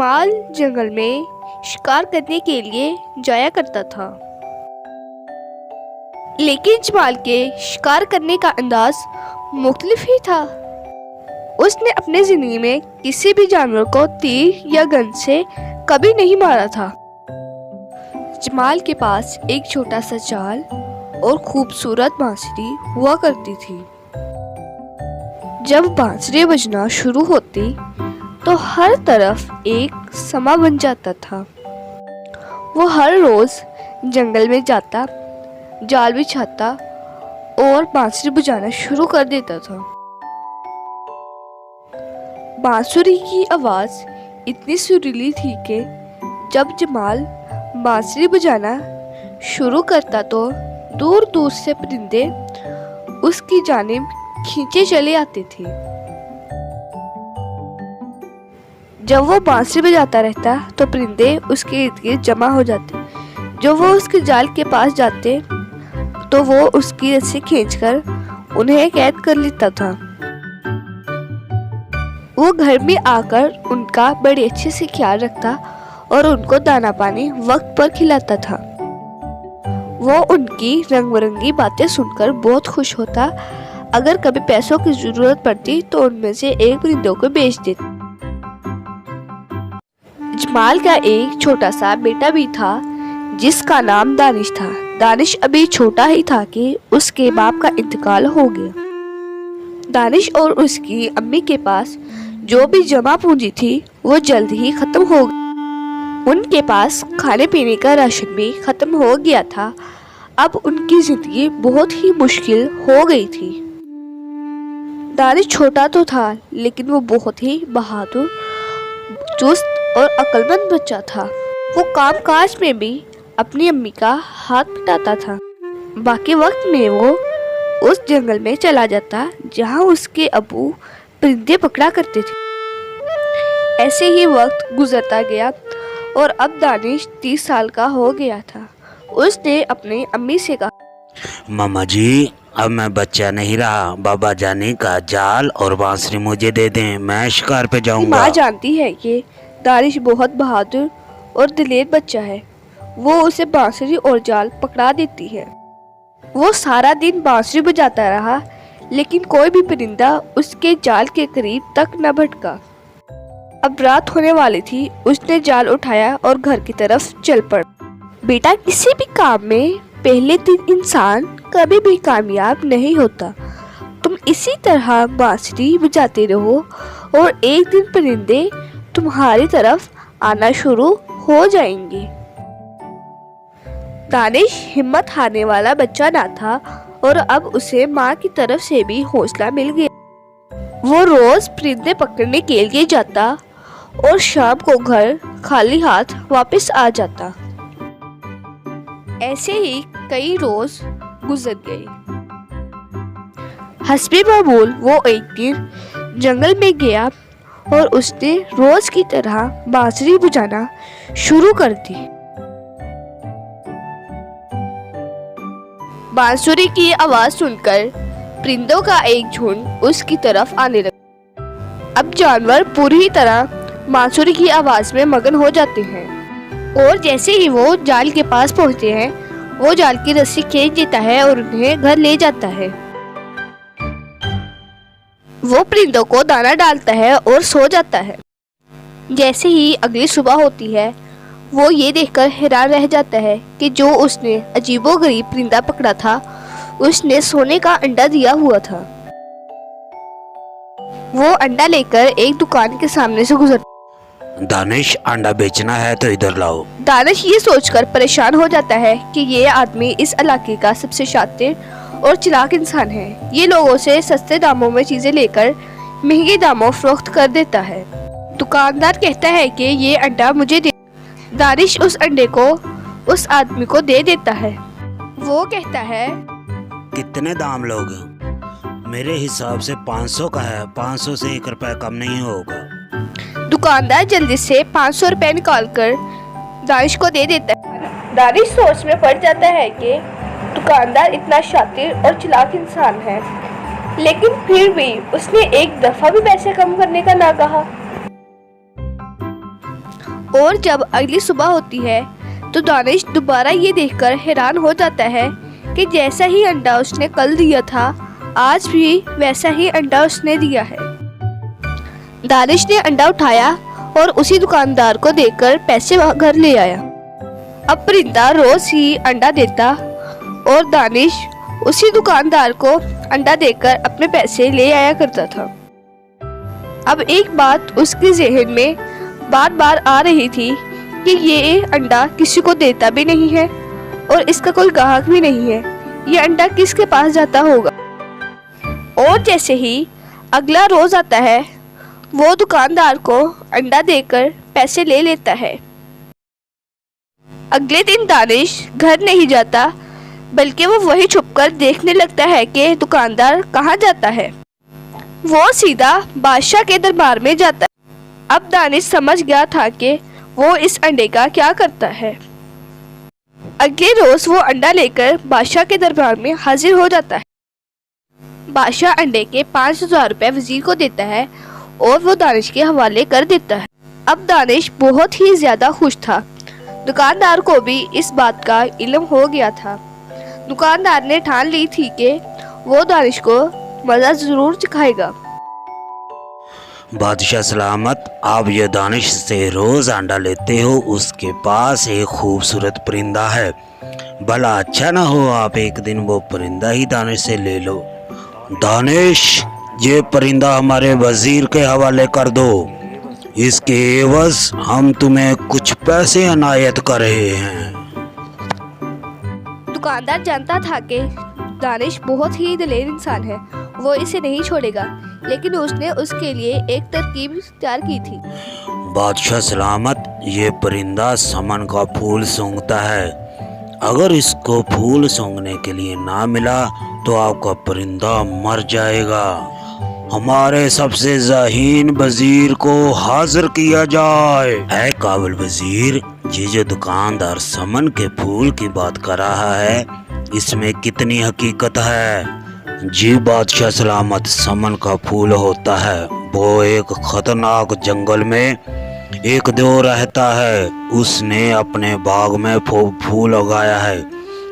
جمال جنگل میں شکار کرنے کے لیے جایا کرتا تھا، لیکن جمال کے شکار کرنے کا انداز مختلف ہی تھا۔ اس نے اپنے زندگی میں کسی بھی جانور کو تیر یا گن سے کبھی نہیں مارا تھا۔ جمال کے پاس ایک چھوٹا سا جال اور خوبصورت بانسری ہوا کرتی تھی۔ جب بانسری بجنا شروع ہوتی تو ہر طرف ایک سما بن جاتا تھا۔ وہ ہر روز جنگل میں جاتا، جال بچھاتا اور بانسری بجانا شروع کر دیتا تھا۔ بانسری کی آواز اتنی سریلی تھی کہ جب جمال بانسری بجانا شروع کرتا تو دور دور سے پرندے اس کی جانب کھینچے چلے آتے تھے۔ جب وہ بانسری بجاتا رہتا تو پرندے اس کے ارد گرد جمع ہو جاتے۔ جب وہ اس کے جال کے پاس جاتے تو وہ اس کی رسی کھینچ کر انہیں قید کر لیتا تھا۔ وہ گھر میں آ کر ان کا بڑے اچھے سے خیال رکھتا اور ان کو دانا پانی وقت پر کھلاتا تھا۔ وہ ان کی رنگ برنگی باتیں سن کر بہت خوش ہوتا۔ اگر کبھی پیسوں کی ضرورت پڑتی تو ان میں سے ایک پرندوں کو بیچ دیتا۔ جمال کا ایک چھوٹا سا بیٹا بھی تھا جس کا نام دانش تھا۔ دانش ابھی چھوٹا ہی تھا کہ اس کے باپ کا انتقال ہو گیا۔ دانش اور اس کی امی کے پاس جو بھی جمع پونجی تھی وہ جلد ہی ختم ہو گئی۔ ان کے پاس کھانے پینے کا راشن بھی ختم ہو گیا تھا۔ اب ان کی زندگی بہت ہی مشکل ہو گئی تھی۔ دانش چھوٹا تو تھا لیکن وہ بہت ہی بہادر، چست اور عقل مند بچہ تھا۔ وہ کام کاج میں بھی اپنی امی کا ہاتھ بٹاتا تھا۔ باقی وقت میں وہ اس جنگل میں چلا جاتا جہاں اس کے ابو پرندے پکڑا کرتے تھے۔ ایسے ہی وقت گزرتا گیا اور اب دانش 30 سال کا ہو گیا تھا۔ اس نے اپنی امی سے کہا، ماما جی اب میں بچہ نہیں رہا، بابا جانے کا جال اور بانسری مجھے دے دیں، میں شکار پہ جاؤں گا۔ ماں جانتی ہے کہ دانش بہت بہادر اور دلیر بچہ ہے، وہ اسے بانسری اور جال پکڑا دیتی ہے۔ وہ سارا دن بانسری بجاتا رہا لیکن کوئی بھی پرندہ اس کے جال کے قریب تک نہ بھٹکا۔ اب رات ہونے والی تھی۔ اس نے جال اٹھایا اور گھر کی طرف چل پڑا۔ بیٹا، کسی بھی کام میں پہلے دن انسان کبھی بھی کامیاب نہیں ہوتا۔ تم اسی طرح بانسری بجاتے رہو اور ایک دن پرندے تمہاری طرف آنا شروع ہو جائیں گے۔ دانش ہمت ہارنے والا بچہ نہ تھا اور اب اسے ماں کی طرف سے بھی حوصلہ مل گیا۔ وہ روز پرندے پکڑنے کے لیے جاتا اور شام کو گھر خالی ہاتھ واپس آ جاتا۔ ایسے ہی کئی روز گزر گئے۔ حسب معمول وہ ایک دن جنگل میں گیا اور اس نے روز کی طرح بانسری بجانا شروع کر دی۔ بانسری کی آواز سن کر پرندوں کا ایک جھنڈ اس کی طرف آنے لگا۔ اب جانور پوری طرح بانسری کی آواز میں مگن ہو جاتے ہیں اور جیسے ہی وہ جال کے پاس پہنچتے ہیں وہ جال کی رسی کھینچ دیتا ہے اور انہیں گھر لے جاتا ہے۔ وہ پرندوں کو دانا ڈالتا ہے اور سو جاتا ہے۔ جیسے ہی اگلی صبح ہوتی ہے وہ یہ دیکھ کر حیران رہ جاتا ہے کہ جو اس نے عجیب و غریب پرندہ پکڑا تھا اس نے سونے کا انڈا دیا ہوا تھا۔ وہ انڈا لے کر ایک دکان کے سامنے سے گزرتا۔ دانش انڈا بیچنا ہے تو ادھر لاؤ۔ دانش یہ سوچ کر پریشان ہو جاتا ہے کہ یہ آدمی اس علاقے کا سب سے شاطر اور چلاک انسان ہے۔ یہ لوگوں سے سستے داموں میں چیزیں لے کر مہنگے داموں فروخت کر دیتا ہے۔ دکاندار کہتا ہے کہ یہ انڈا مجھے دے۔ دانش اس انڈے کو اس آدمی کو دے دیتا ہے۔ وہ کہتا ہے، کتنے دام لوگ؟ میرے حساب سے 500 کا ہے، 500 سے 1 روپے کم نہیں ہوگا۔ دکاندار جلدی سے 500 روپے نکال کر دانش کو دے دیتا ہے۔ دانش سوچ میں پڑ جاتا ہے کہ دکاندار اتنا شاطر اور چلاک انسان ہے لیکن پھر بھی اس نے ایک دفعہ بھی پیسے کم کرنے کا نہ کہا۔ اور جب اگلی صبح ہوتی ہے تو دانش دوبارہ یہ دیکھ کر حیران ہو جاتا ہے کہ جیسا ہی انڈا اس نے کل دیا تھا آج بھی ویسا ہی انڈا اس نے دیا ہے۔ دانش نے انڈا اٹھایا اور اسی دکاندار کو دے کر پیسے گھر لے آیا۔ اب پرندہ روز ہی انڈا دیتا اور دانش اسی دکاندار کو انڈا دے کر اپنے پیسے لے آیا کرتا تھا۔ اب ایک بات اس کے ذہن میں بار بار آ رہی تھی کہ یہ انڈا کسی کو دیتا بھی نہیں ہے اور اس کا کوئی گاہک بھی نہیں ہے، یہ انڈا کس کے پاس جاتا ہوگا۔ اور جیسے ہی اگلا روز آتا ہے وہ دکاندار کو انڈا دے کر پیسے لے لیتا ہے۔ اگلے دن دانش گھر نہیں جاتا بلکہ وہ وہی چھپ کر دیکھنے لگتا ہے کہ دکاندار کہاں جاتا ہے۔ وہ سیدھا بادشاہ کے دربار میں جاتا ہے۔ اب دانش سمجھ گیا تھا کہ وہ اس انڈے کا کیا کرتا ہے۔ اگلے روز وہ انڈا لے کر بادشاہ کے دربار میں حاضر ہو جاتا ہے۔ بادشاہ انڈے کے 5000 روپے وزیر کو دیتا ہے اور وہ دانش کے حوالے کر دیتا ہے۔ اب دانش بہت ہی زیادہ خوش تھا۔ دکاندار کو بھی اس بات کا علم ہو گیا تھا۔ دکاندار نے ٹھان لی تھی کہ وہ دانش کو مزہ ضرور چکھائے گا۔ بادشاہ سلامت، آپ یہ دانش سے روز انڈا لیتے ہو، اس کے پاس ایک خوبصورت پرندہ ہے، بھلا اچھا نہ ہو آپ ایک دن وہ پرندہ ہی دانش سے لے لو۔ دانش، یہ پرندہ ہمارے وزیر کے حوالے کر دو، اس کے عوض ہم تمہیں کچھ پیسے عنایت کر رہے ہیں۔ دکاندار جانتا تھا کہ دانش بہت ہی دلیر انسان ہے، وہ اسے نہیں چھوڑے گا، لیکن اس نے اس کے لیے ایک ترکیب تیار کی تھی۔ بادشاہ سلامت، یہ پرندہ سمن کا پھول سونگھتا ہے، اگر اس کو پھول سونگھنے کے لیے نہ ملا تو آپ کا پرندہ مر جائے گا۔ ہمارے سب سے ذہین وزیر کو حاضر کیا جائے۔ اے قابل وزیر، یہ جو دکاندار سمن کے پھول کی بات کر رہا ہے اس میں کتنی حقیقت ہے؟ جی بادشاہ سلامت، سمن کا پھول ہوتا ہے، وہ ایک خطرناک جنگل میں ایک دیو رہتا ہے، اس نے اپنے باغ میں پھول اگایا ہے،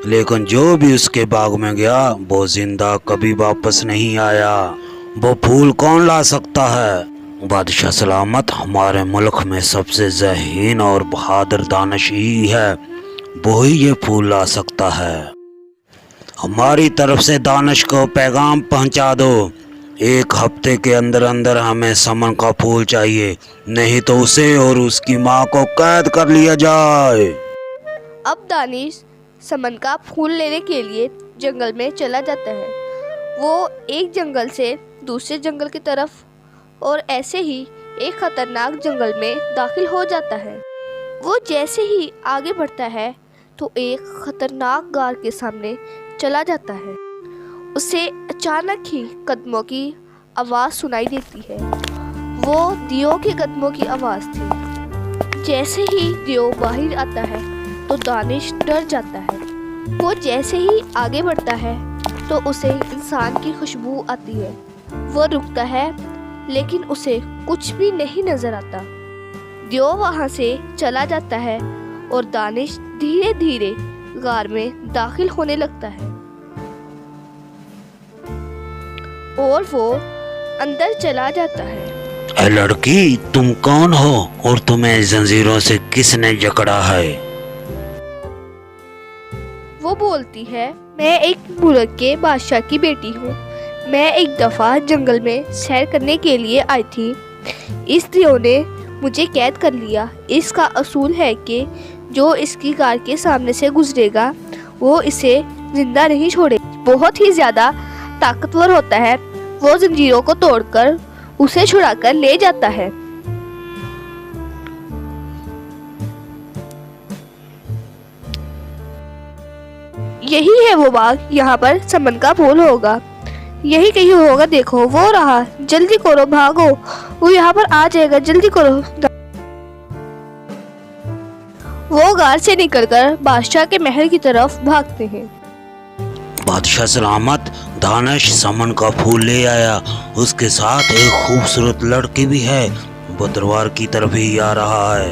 لیکن جو بھی اس کے باغ میں گیا وہ زندہ کبھی واپس نہیں آیا۔ وہ پھول کون لا سکتا ہے؟ بادشاہ سلامت، ہمارے ملک میں سب سے ذہین اور بہادر دانش ہی ہے، وہی یہ پھول لا سکتا ہے۔ ہماری طرف سے دانش کو پیغام پہنچا دو، ایک ہفتے کے اندر اندر ہمیں سمن کا پھول چاہیے، نہیں تو اسے اور اس کی ماں کو قید کر لیا جائے۔ اب دانش سمن کا پھول لینے کے لیے جنگل میں چلا جاتا ہے۔ وہ ایک جنگل سے دوسرے جنگل کی طرف اور ایسے ہی ایک خطرناک جنگل میں داخل ہو جاتا ہے۔ وہ جیسے ہی آگے بڑھتا ہے تو ایک خطرناک غار کے سامنے چلا جاتا ہے۔ اسے اچانک ہی قدموں کی آواز سنائی دیتی ہے۔ وہ دیو کے قدموں کی آواز تھی۔ جیسے ہی دیو باہر آتا ہے تو دانش ڈر جاتا ہے۔ وہ جیسے ہی آگے بڑھتا ہے تو اسے انسان کی خوشبو آتی ہے۔ وہ رکتا ہے لیکن اسے کچھ بھی نہیں نظر آتا۔ دیو وہاں سے چلا جاتا ہے اور دانش دھیرے دھیرے غار میں داخل ہونے لگتا ہے اور وہ اندر چلا جاتا ہے۔ اے لڑکی، تم کون ہو اور تمہیں زنجیروں سے کس نے جکڑا ہے؟ وہ بولتی ہے، میں ایک ملک کے بادشاہ کی بیٹی ہوں، میں ایک دفعہ جنگل میں سیر کرنے کے لیے آئی تھی، اس دیو نے مجھے قید کر لیا۔ اس کا اصول ہے کہ جو اس کی غار کے سامنے سے گزرے گا وہ اسے زندہ نہیں چھوڑے۔ بہت ہی زیادہ طاقتور ہوتا ہے، وہ زنجیروں کو توڑ کر اسے چھڑا کر لے جاتا ہے۔ یہی ہے وہ باغ، یہاں پر سمن کا پھول ہوگا، یہی کہیں ہوگا، دیکھو وہ رہا، جلدی کرو بھاگو، وہ یہاں پر آ جائے گا، جلدی کرو۔ وہ غار سے نکل کر بادشاہ کے محل کی طرف بھاگتے ہیں۔ بادشاہ سلامت، دانش سمن کا پھول لے آیا، اس کے ساتھ ایک خوبصورت لڑکی بھی ہے، وہ دربار کی طرف ہی آ رہا ہے۔